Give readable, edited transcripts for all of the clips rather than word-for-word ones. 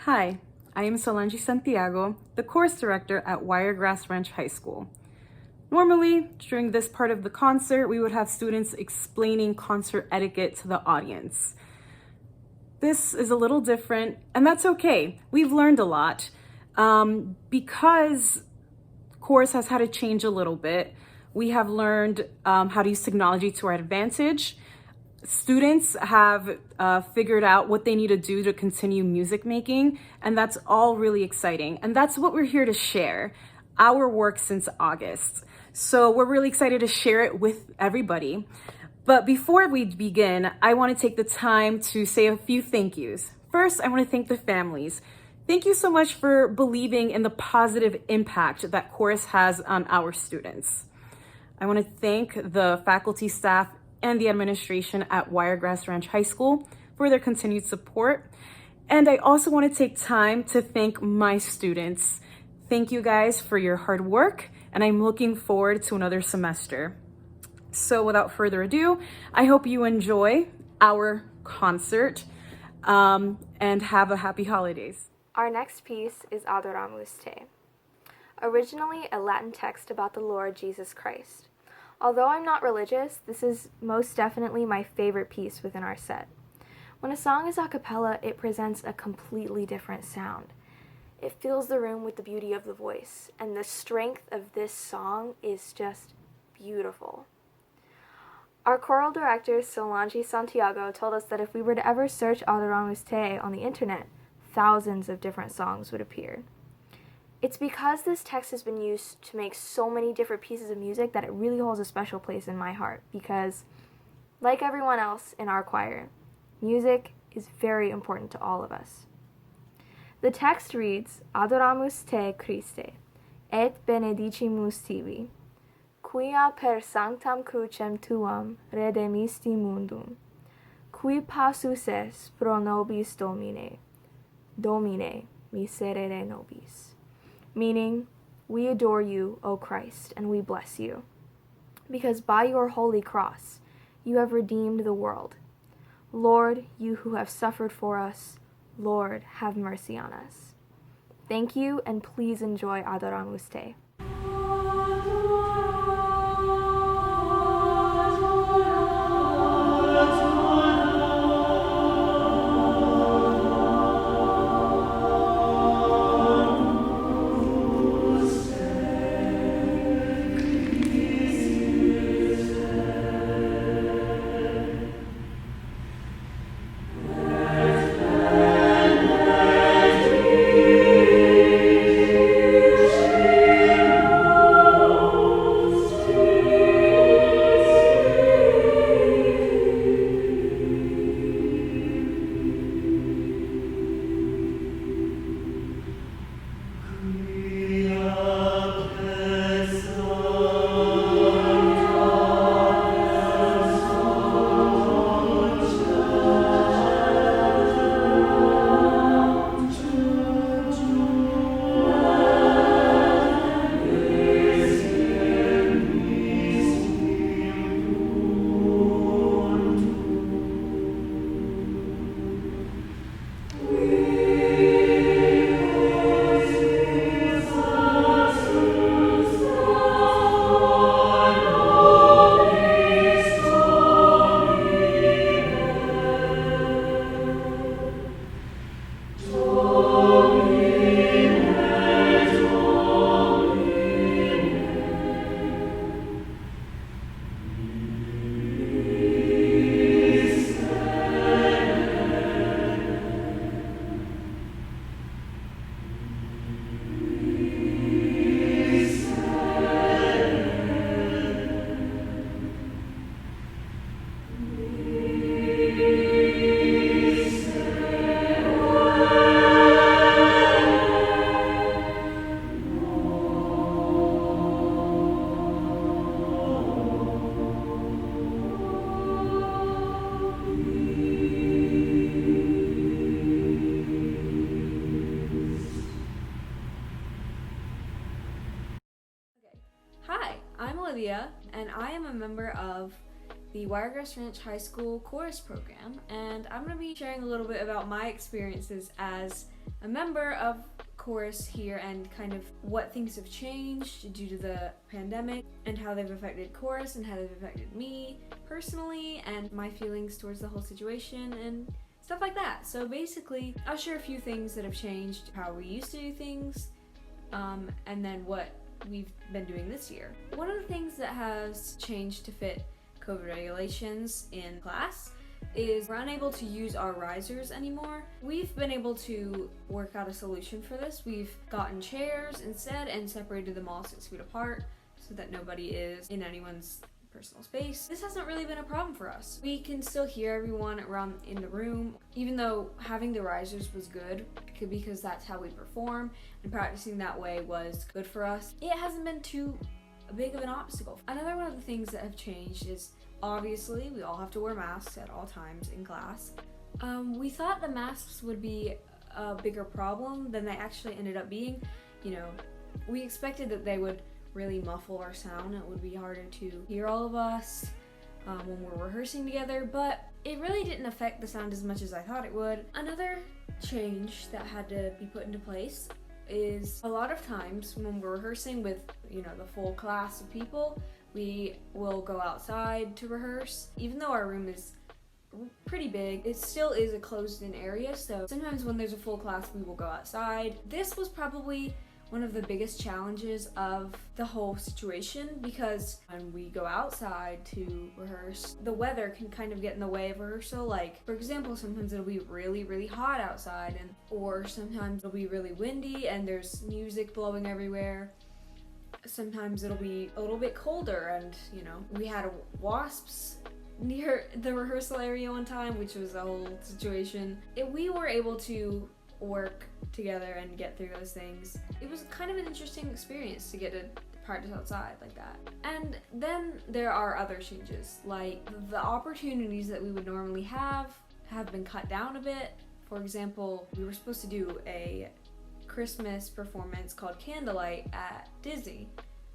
Hi, I am Solange Santiago, the course director at Wiregrass Ranch High School. Normally, during this part of the concert, we would have students explaining concert etiquette to the audience. This is a little different, and that's okay. We've learned a lot. Because course has had to change a little bit, we have learned how to use technology to our advantage. Students have figured out what they need to do to continue music making, and that's all really exciting. And that's what we're here to share, our work since August. So we're really excited to share it with everybody. But before we begin, I want to take the time to say a few thank yous. First, I want to thank the families. Thank you so much for believing in the positive impact that chorus has on our students. I want to thank the faculty, staff, and the administration at Wiregrass Ranch High School for their continued support. And I also want to take time to thank my students. Thank you guys for your hard work, and I'm looking forward to another semester. So without further ado, I hope you enjoy our concert and have a happy holidays. Our next piece is Adoramus Te, originally a Latin text about the Lord Jesus Christ. Although I'm not religious, this is most definitely my favorite piece within our set. When a song is a cappella, it presents a completely different sound. It fills the room with the beauty of the voice, and the strength of this song is just beautiful. Our choral director, Solange Santiago, told us that if we were to ever search Adoramus Te on the internet, thousands of different songs would appear. It's because this text has been used to make so many different pieces of music that it really holds a special place in my heart because, like everyone else in our choir, music is very important to all of us. The text reads, Adoramus te, Christe, et benedicimus tibi, quia per sanctam crucem tuam redemisti mundum, qui passus es pro nobis Domine, Domine miserere nobis. Meaning, we adore you, O Christ, and we bless you, because by your holy cross you have redeemed the world. Lord, you who have suffered for us, Lord, have mercy on us. Thank you, and please enjoy Adoramus Te. Olivia, and I am a member of the Wiregrass Ranch High School Chorus Program, and I'm going to be sharing a little bit about my experiences as a member of chorus here and kind of what things have changed due to the pandemic and how they've affected chorus and how they've affected me personally and my feelings towards the whole situation and stuff like that. So basically, I'll share a few things that have changed, how we used to do things, and then what we've been doing this year. One of the things that has changed to fit COVID regulations in class is we're unable to use our risers anymore. We've been able to work out a solution for this. We've gotten chairs instead and separated them all 6 feet apart so that nobody is in anyone's personal space. This hasn't really been a problem for us. We can still hear everyone around in the room, even though having the risers was good because that's how we perform and practicing that way was good for us. It hasn't been too big of an obstacle. Another one of the things that have changed is obviously we all have to wear masks at all times in class. We thought the masks would be a bigger problem than they actually ended up being. You know, we expected that they would really muffle our sound. It would be harder to hear all of us when we're rehearsing together, but it really didn't affect the sound as much as I thought it would. Another change that had to be put into place is a lot of times when we're rehearsing with, you know, the full class of people, we will go outside to rehearse. Even though our room is pretty big, it still is a closed-in area, so sometimes when there's a full class, we will go outside. This was probably one of the biggest challenges of the whole situation because when we go outside to rehearse, the weather can kind of get in the way of rehearsal. Like, for example, sometimes it'll be really, really hot outside, or sometimes it'll be really windy and there's music blowing everywhere. Sometimes it'll be a little bit colder and, you know, we had wasps near the rehearsal area one time, which was a whole situation. We were able to work together and get through those things. It was kind of an interesting experience to get to practice outside like that. And then there are other changes, like the opportunities that we would normally have been cut down a bit. For example, we were supposed to do a Christmas performance called Candlelight at Disney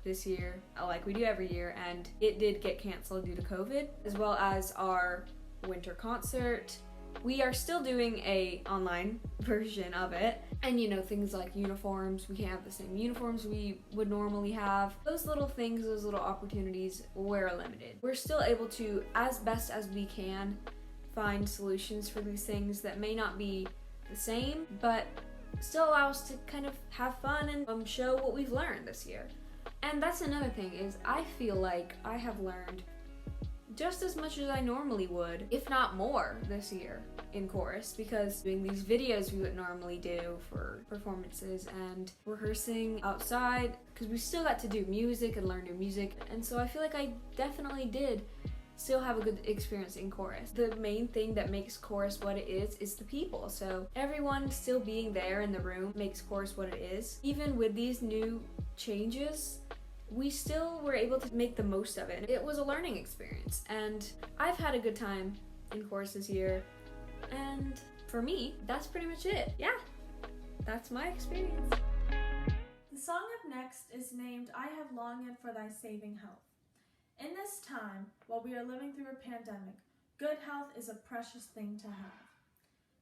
this year, like we do every year, and it did get canceled due to COVID, as well as our winter concert. We are still doing a online version of it, and you know, things like uniforms, we can't have the same uniforms we would normally have. Those little things, those little opportunities were limited. We're still able to, as best as we can, find solutions for these things that may not be the same, but still allow us to kind of have fun and show what we've learned this year. And that's another thing, is I feel like I have learned just as much as I normally would, if not more, this year in chorus, because doing these videos we would normally do for performances and rehearsing outside, because we still got to do music and learn new music, and so I feel like I definitely did still have a good experience in chorus. The main thing that makes chorus what it is the people. So everyone still being there in the room makes chorus what it is. Even with these new changes, we still were able to make the most of it. It was a learning experience, and I've had a good time in chorus this year, and for me, that's pretty much it. Yeah, that's my experience. The song up next is named I Have Longed for Thy Saving Health. In this time, while we are living through a pandemic, good health is a precious thing to have.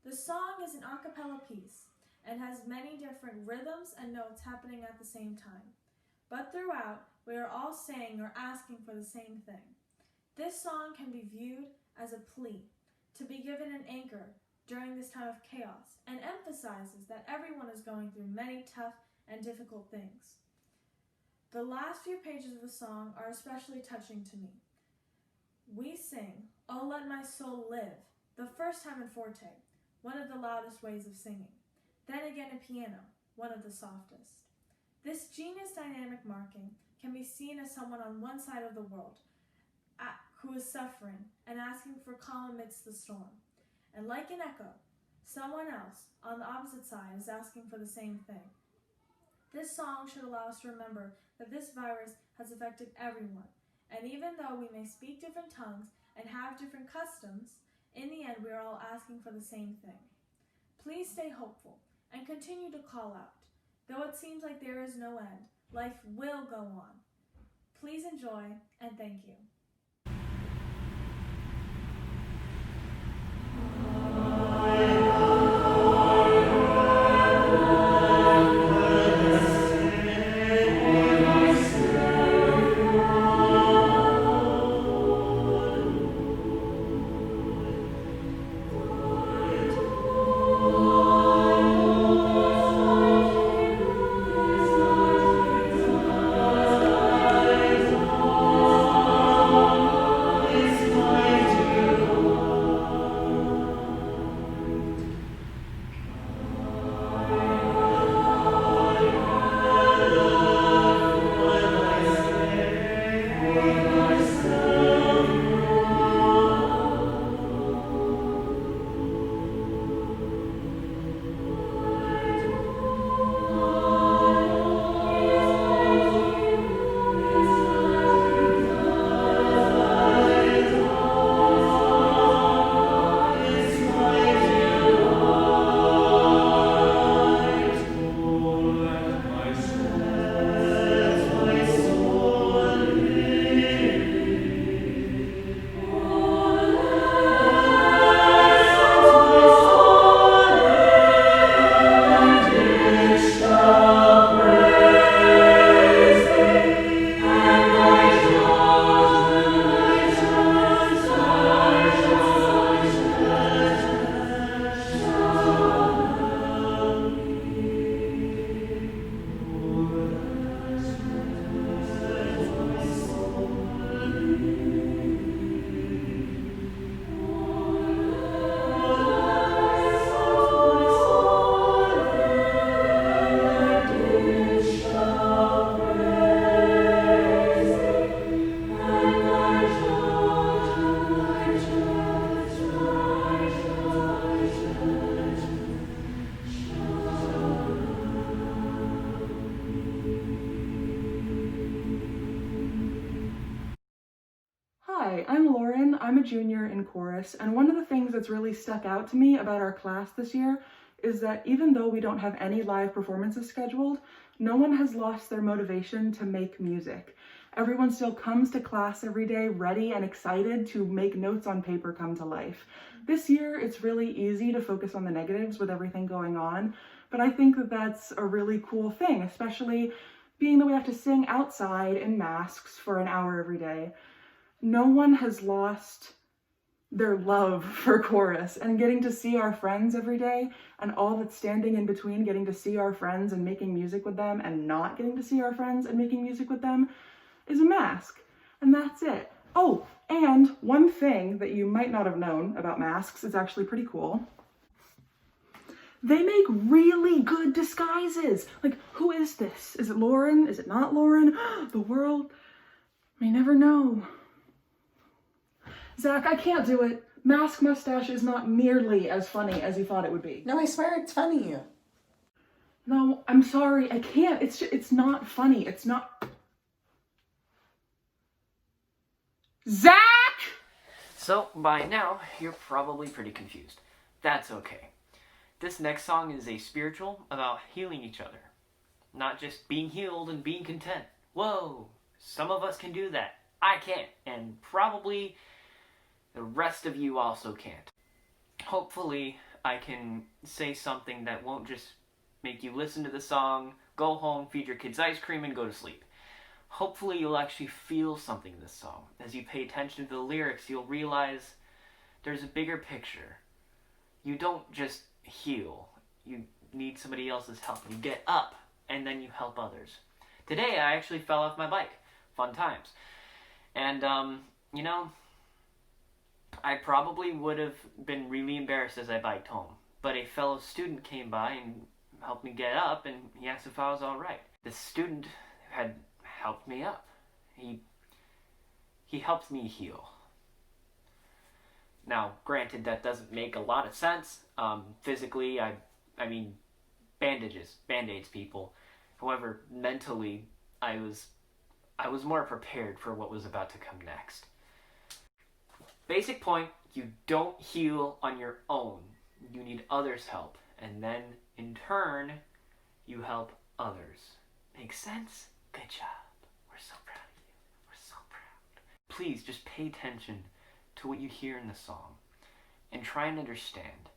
The song is an a cappella piece and has many different rhythms and notes happening at the same time. But throughout, we are all saying or asking for the same thing. This song can be viewed as a plea to be given an anchor during this time of chaos, and emphasizes that everyone is going through many tough and difficult things. The last few pages of the song are especially touching to me. We sing, "Oh Let My Soul Live," the first time in forte, one of the loudest ways of singing. Then again in piano, one of the softest. This genius dynamic marking can be seen as someone on one side of the world who is suffering and asking for calm amidst the storm. And like an echo, someone else on the opposite side is asking for the same thing. This song should allow us to remember that this virus has affected everyone, and even though we may speak different tongues and have different customs, in the end we are all asking for the same thing. Please stay hopeful and continue to call out. Though it seems like there is no end, life will go on. Please enjoy, and thank you. junior in chorus, and one of the things that's really stuck out to me about our class this year is that even though we don't have any live performances scheduled, no one has lost their motivation to make music. Everyone still comes to class every day ready and excited to make notes on paper come to life. This year, it's really easy to focus on the negatives with everything going on, but I think that that's a really cool thing, especially being that we have to sing outside in masks for an hour every day. No one has lost their love for chorus, and getting to see our friends every day and all that's standing in between getting to see our friends and making music with them and not getting to see our friends and making music with them is a mask. And that's it. Oh, and one thing that you might not have known about masks, it's actually pretty cool. They make really good disguises. Like, who is this? Is it Lauren? Is it not Lauren? The world may never know. Zach, I can't do it. Mask mustache is not nearly as funny as you thought it would be. No, I swear it's funny. No, I'm sorry, I can't. It's not funny. It's not. Zach! So, by now, you're probably pretty confused. That's okay. This next song is a spiritual about healing each other. Not just being healed and being content. Whoa, some of us can do that. I can't, and probably the rest of you also can't. Hopefully, I can say something that won't just make you listen to the song, go home, feed your kids ice cream, and go to sleep. Hopefully, you'll actually feel something in this song. As you pay attention to the lyrics, you'll realize there's a bigger picture. You don't just heal. You need somebody else's help. You get up, and then you help others. Today, I actually fell off my bike. Fun times. And, I probably would have been really embarrassed as I biked home. But a fellow student came by and helped me get up, and he asked if I was all right. The student had helped me up. He helped me heal. Now, granted, that doesn't make a lot of sense. Physically, I mean, band-aids, people. However, mentally, I was more prepared for what was about to come next. Basic point, you don't heal on your own. You need others' help. And then, in turn, you help others. Make sense? Good job. We're so proud of you. We're so proud. Please, just pay attention to what you hear in the song. And try and understand.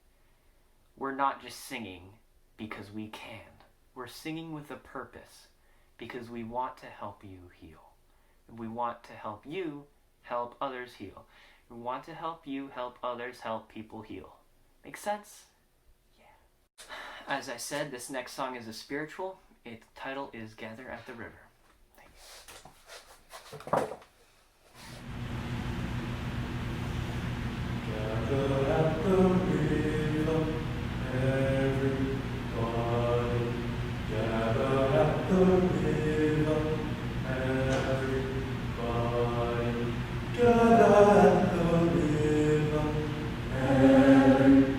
We're not just singing because we can. We're singing with a purpose. Because we want to help you heal. We want to help you help others heal. We want to help you help others help people heal. Make sense? Yeah. As I said, this next song is a spiritual. Its title is Gather at the River. Thank you. Gather at the river, everybody. Gather at the river, everybody. Gather at the river, everybody.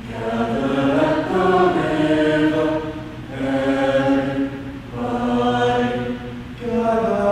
Gather at the river, everybody. Gather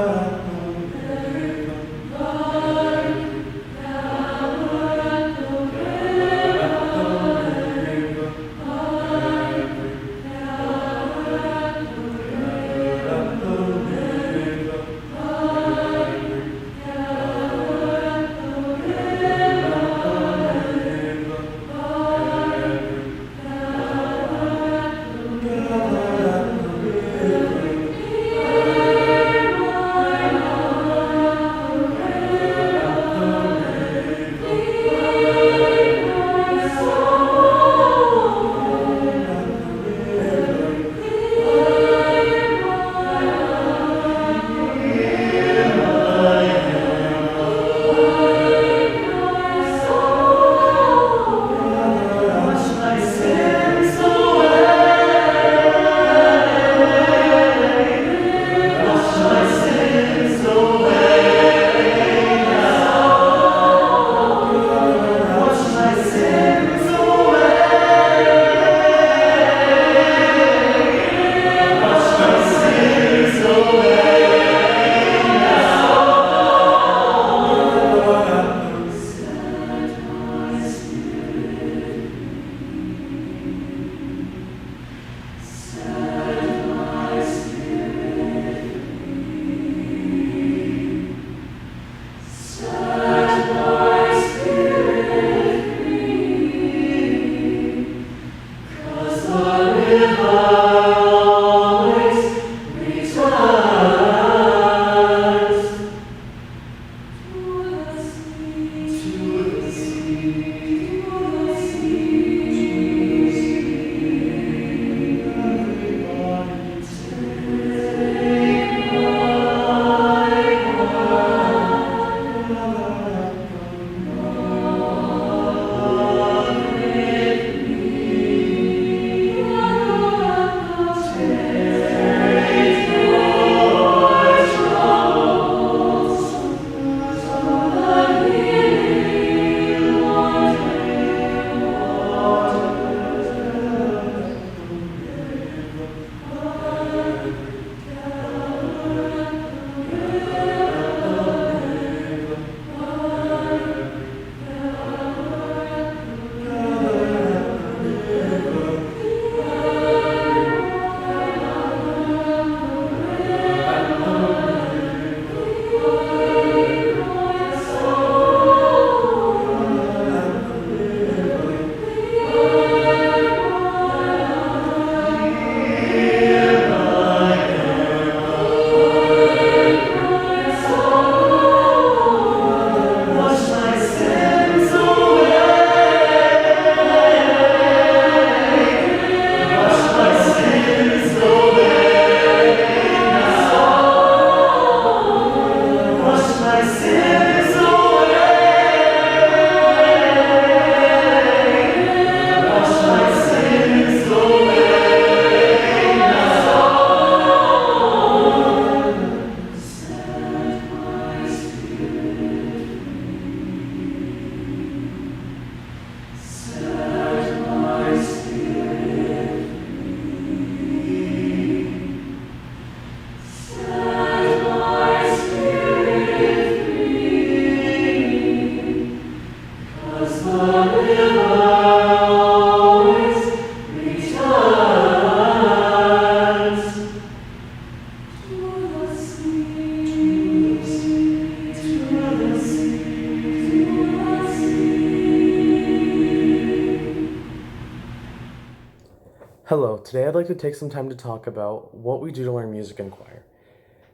Hello, today I'd like to take some time to talk about what we do to learn music in choir.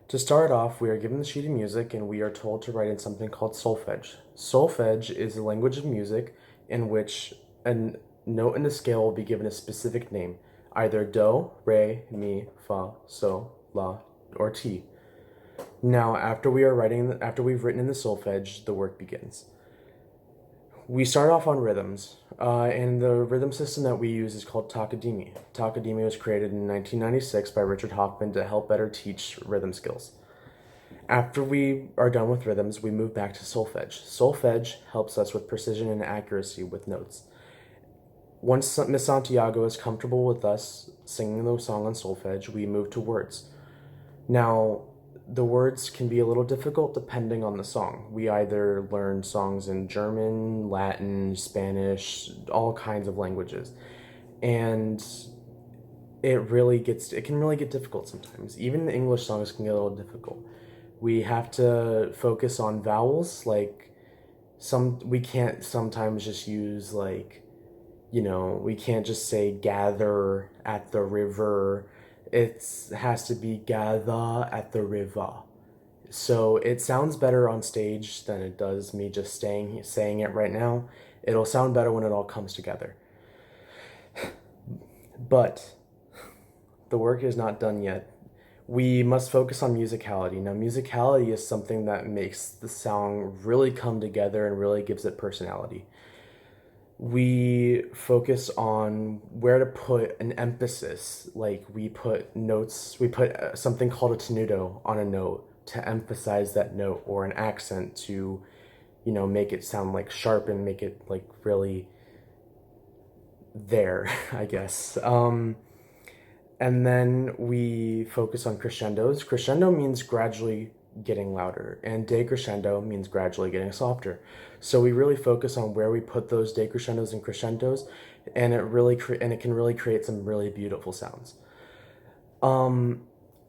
To start off, we are given the sheet of music and we are told to write in something called solfege. Solfege is a language of music in which a note in the scale will be given a specific name, either do, re, mi, fa, sol, la, or ti. Now, after we've written in the solfege, the work begins. We start off on rhythms, and the rhythm system that we use is called Takadimi. Takadimi was created in 1996 by Richard Hoffman to help better teach rhythm skills. After we are done with rhythms, we move back to solfege. Solfege helps us with precision and accuracy with notes. Once Miss Santiago is comfortable with us singing the song on solfege, we move to words. Now, the words can be a little difficult depending on the song. We either learn songs in German, Latin, Spanish, all kinds of languages. And it can really get difficult sometimes. Even the English songs can get a little difficult. We have to focus on vowels, we can't sometimes just use we can't just say gather at the river. It has to be gather at the river. So it sounds better on stage than it does me just saying it right now. It'll sound better when it all comes together. But the work is not done yet. We must focus on musicality. Now, musicality is something that makes the song really come together and really gives it personality. We focus on where to put an emphasis, we put something called a tenuto on a note to emphasize that note, or an accent to, make it sound sharp and make it really there, I guess. And then we focus on crescendos. Crescendo means gradually getting louder, and decrescendo means gradually getting softer. So we really focus on where we put those decrescendos and crescendos, and it can really create some really beautiful sounds.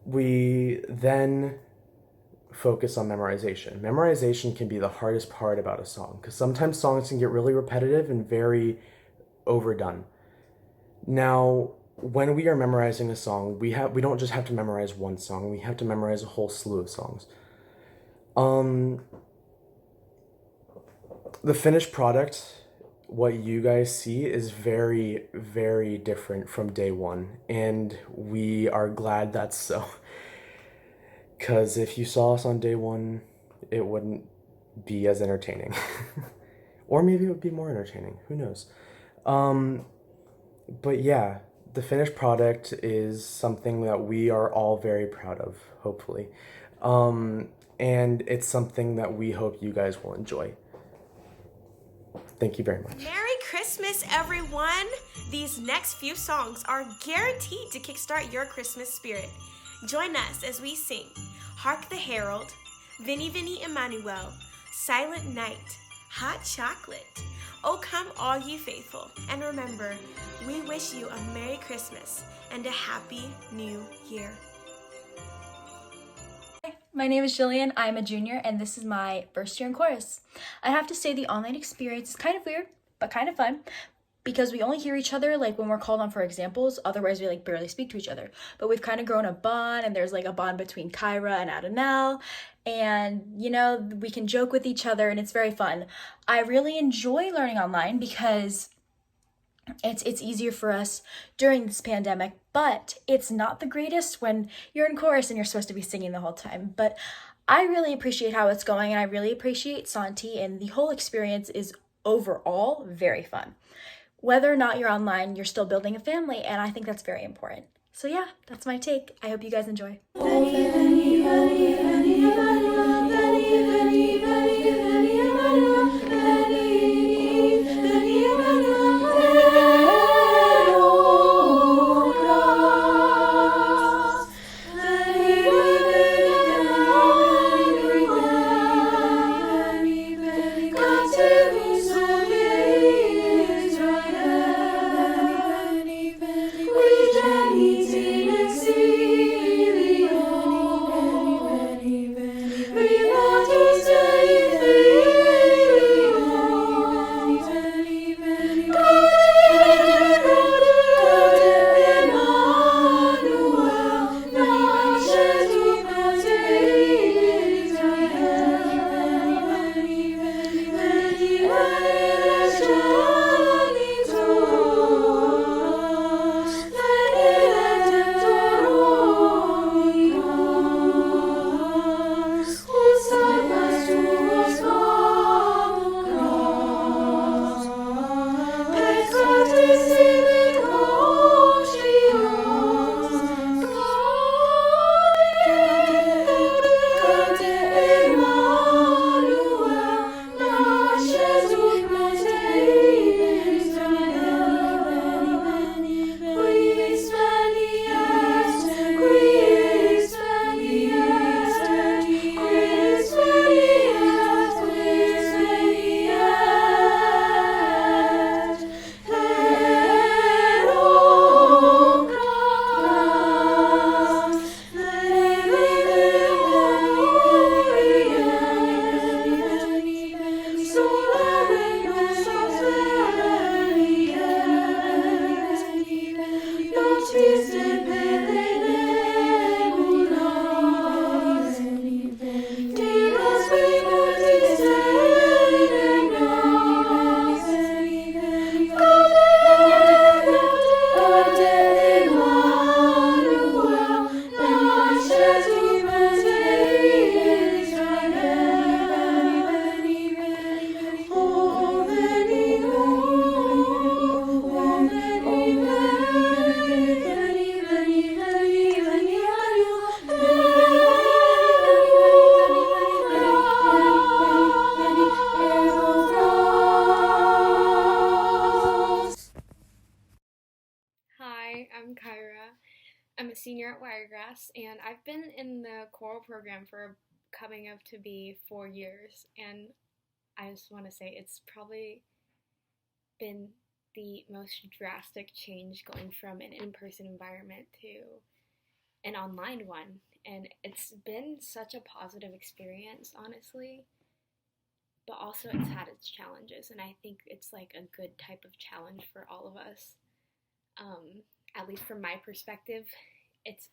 We then focus on memorization. Memorization can be the hardest part about a song, because sometimes songs can get really repetitive and very overdone. Now, when we are memorizing a song, we don't just have to memorize one song, we have to memorize a whole slew of songs. The finished product what you guys see is very, very different from day one, and we are glad that's so. Because if you saw us on day one, it wouldn't be as entertaining. Or maybe it would be more entertaining. Who knows? Um, but yeah, the finished product is something that we are all very proud of, hopefully. Um, and it's something that we hope you guys will enjoy. Thank you very much. Merry Christmas, everyone! These next few songs are guaranteed to kickstart your Christmas spirit. Join us as we sing Hark the Herald, Veni Veni Emmanuel, Silent Night, Hot Chocolate, Oh Come All Ye Faithful. And remember, we wish you a Merry Christmas and a Happy New Year. My name is Jillian, I'm a junior, and this is my first year in chorus. I have to say the online experience is kind of weird, but kind of fun, because we only hear each other like when we're called on for examples, otherwise we like barely speak to each other. But we've kind of grown a bond, and there's like a bond between Kyra and Adonel, and you know, we can joke with each other, and it's very fun. I really enjoy learning online because it's easier for us during this pandemic, but it's not the greatest when you're in chorus and you're supposed to be singing the whole time. But I really appreciate how it's going, and I really appreciate Santi, and the whole experience is overall very fun. Whether or not you're online, you're still building a family, and I think that's very important. So yeah, that's my take. I hope you guys enjoy. I'm a senior at Wiregrass, and I've been in the choral program for coming up to be 4 years, and I just want to say it's probably been the most drastic change going from an in-person environment to an online one, and it's been such a positive experience, honestly, but also it's had its challenges, and I think it's like a good type of challenge for all of us. At least from my perspective, it's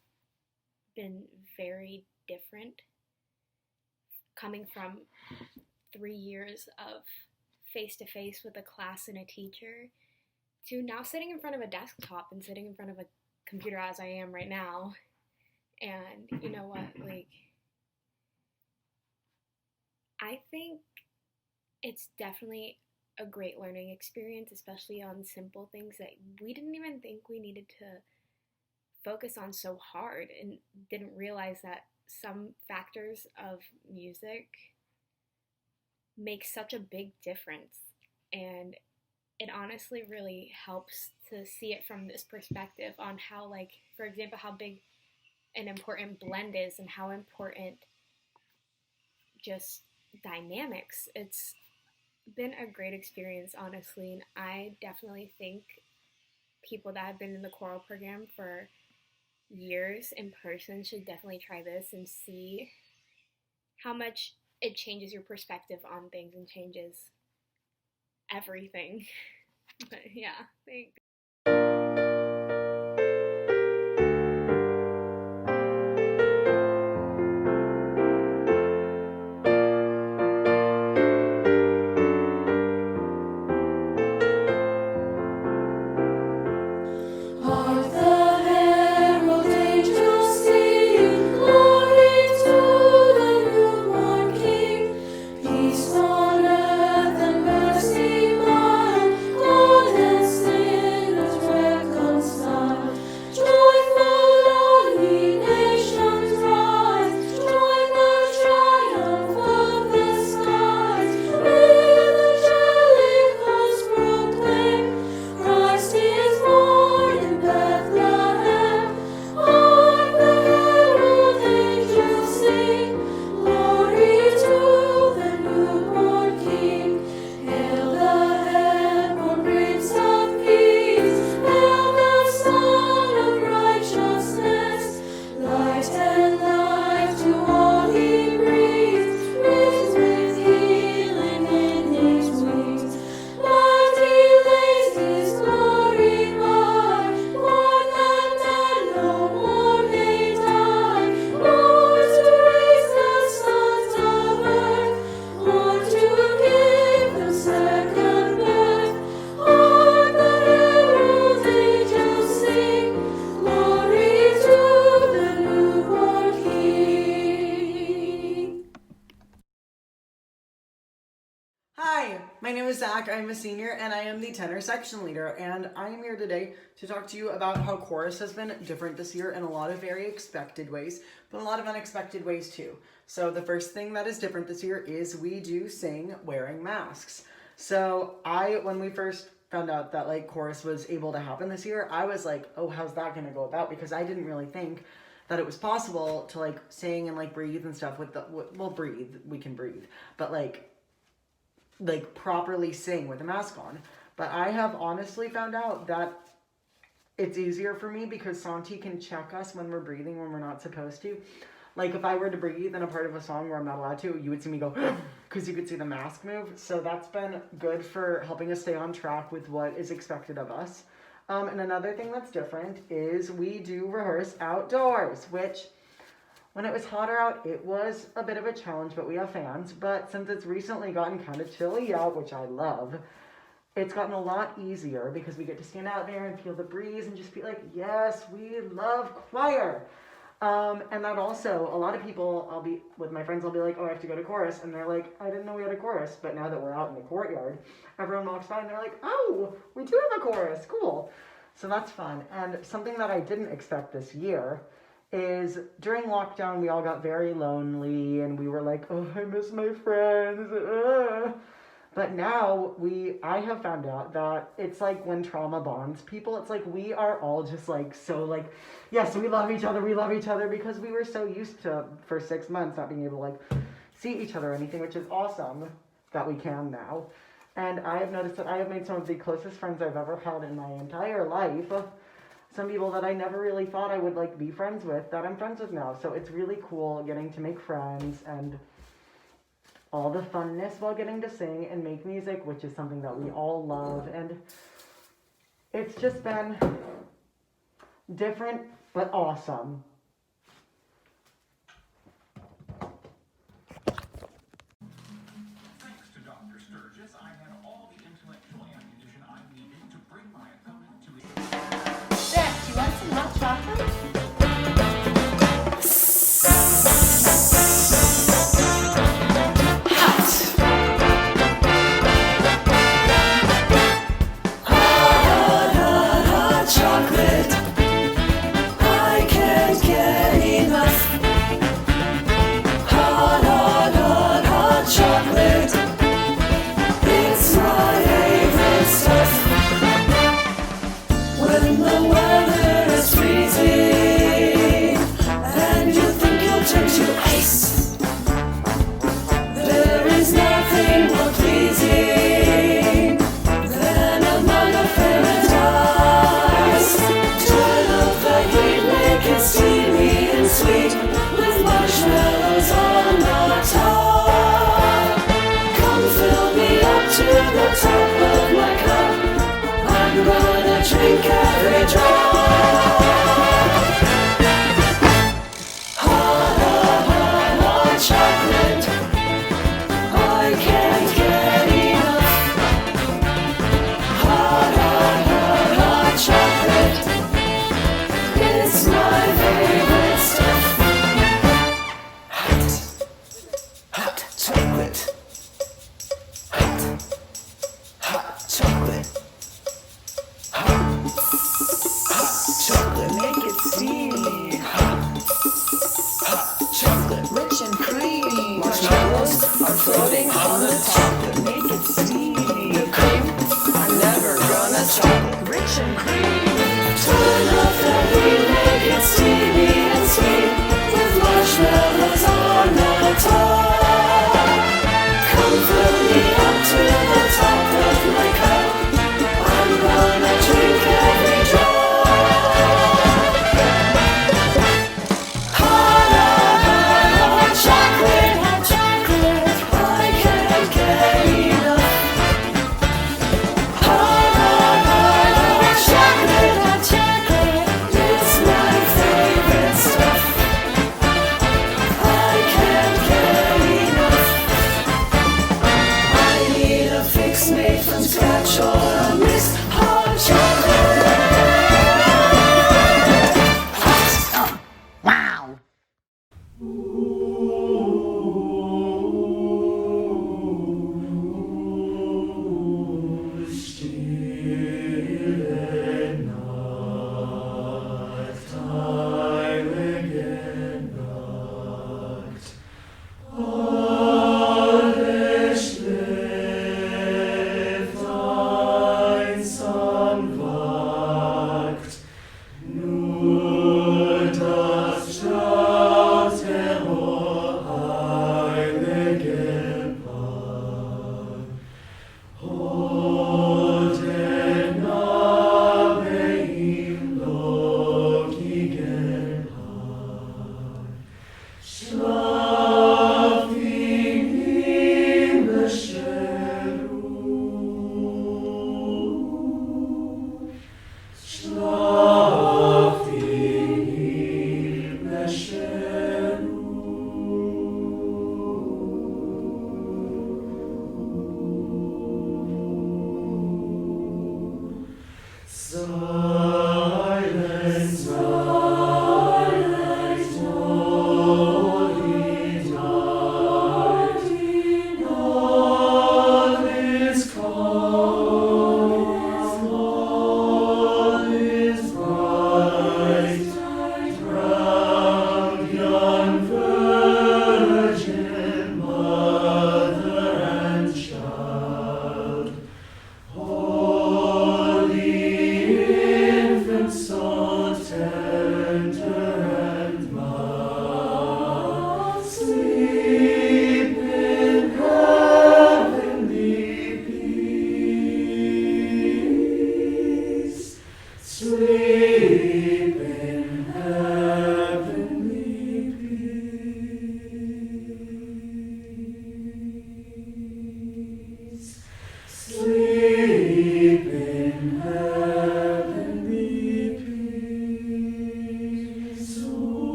been very different coming from 3 years of face to face with a class and a teacher to now sitting in front of a desktop and sitting in front of a computer as I am right now. And you know what, like, I think it's definitely a great learning experience, especially on simple things that we didn't even think we needed to focus on so hard, and didn't realize that some factors of music make such a big difference. And it honestly really helps to see it from this perspective on how, like, for example, how big and important blend is, and how important just dynamics. It's been a great experience, honestly, and I definitely think people that have been in the choral program for years in person should definitely try this and see how much it changes your perspective on things and changes everything. But yeah, thanks. Hark the herald angels sing, glory to the newborn King. Peace on earth and mercy mild, God and sinners reconciled. Joyful all ye nations rise, join the triumph of the skies. With angelic hosts proclaim, Christ is born in Bethlehem. Hark the herald angels sing, glory to the newborn King. Hail the heaven-born Prince of Peace, hail the Son of Righteousness. Light and life to all he breathes, rings with healing in his wings. But he lays his glory by, born that man no more may die. Born to raise the sons of earth, born to give them second birth. Hark the herald angels sing, glory to the newborn King. Hi, my name is Zach. I'm a senior and I am the tenor section leader, and I am here today to talk to you about how chorus has been different this year in a lot of very expected ways, but a lot of unexpected ways too. So the first thing that is different this year is we do sing wearing masks. So when we first found out that like chorus was able to happen this year, I was like, oh, how's that gonna go about? Because I didn't really think that it was possible to like sing and like breathe and stuff with breathe, we can breathe, but like properly sing with a mask on. But I have honestly found out that it's easier for me because Santi can check us when we're breathing when we're not supposed to. Like if I were to breathe in a part of a song where I'm not allowed to, you would see me go because you could see the mask move. So that's been good for helping us stay on track with what is expected of us. And another thing that's different is we do rehearse outdoors, which when it was hotter out, it was a bit of a challenge, but we have fans. But since it's recently gotten kind of chilly out, which I love, it's gotten a lot easier because we get to stand out there and feel the breeze and just be like, yes, we love choir. And that also, a lot of people, with my friends, I'll be like, oh, I have to go to chorus. And they're like, I didn't know we had a chorus. But now that we're out in the courtyard, everyone walks by and they're like, oh, we do have a chorus. Cool. So that's fun. And something that I didn't expect this year is during lockdown, we all got very lonely and we were like, oh, I miss my friends. But now I have found out that it's like when trauma bonds people, it's like we are all just like, so like, yes, we love each other because we were so used to, for 6 months, not being able to like see each other or anything, which is awesome that we can now. And I have noticed that I have made some of the closest friends I've ever had in my entire life. Some people that I never really thought I would like be friends with that I'm friends with now. So it's really cool getting to make friends and all the funness while getting to sing and make music, which is something that we all love. And it's just been different, but awesome. Thanks to Dr. Sturgis, I had all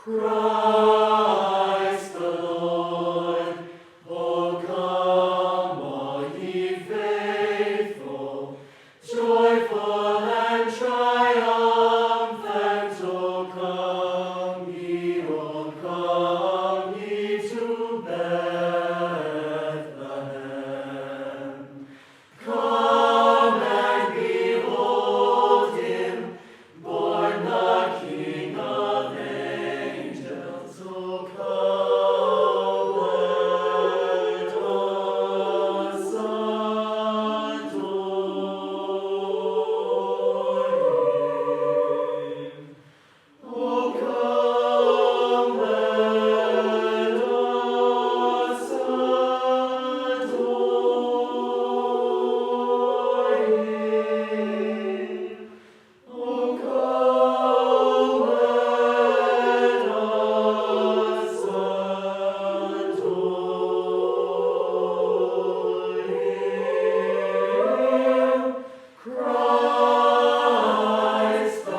Christ the Lord, O come, all ye faithful, joyful and triumphant, O come ye to Bethlehem. Come and behold him, born the King of angels. O come, let us adore him. O come, let us adore him. O come, let us adore him. Christ the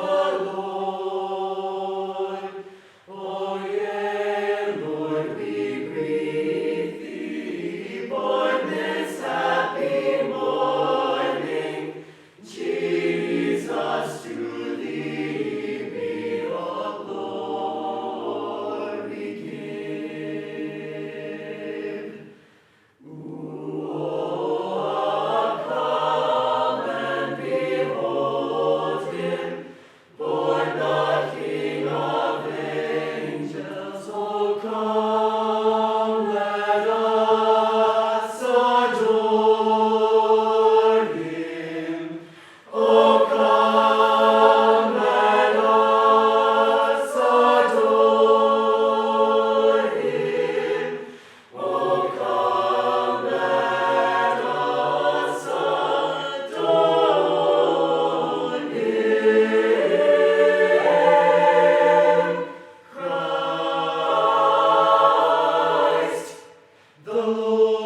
Lord. O yea, Lord, we greet thee, born this happy morning. Jesus, to thee be all glory give. Come and behold him, born the King of angels. O come, let us adore him. O come, let us adore him. O come, let us adore him. Christ the Lord.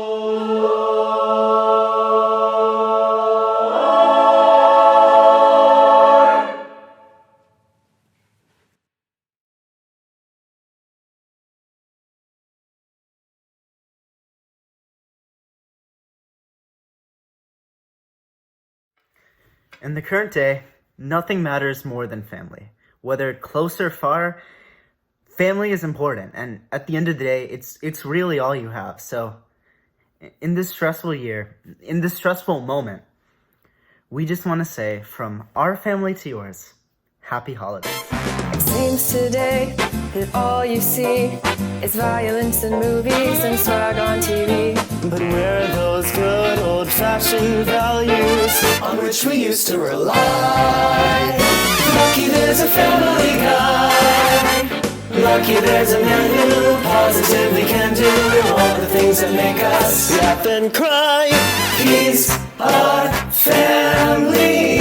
In the current day, nothing matters more than family. Whether close or far, family is important, and at the end of the day, it's really all you have. So, in this stressful year, in this stressful moment, we just want to say, from our family to yours, happy holidays. It seems today that all you see is violence in movies and swag on TV. But where are those good old-fashioned values on which we used to rely? Lucky there's a family guy. Lucky there's a man who positively can do all the things that make us laugh and cry. He's our family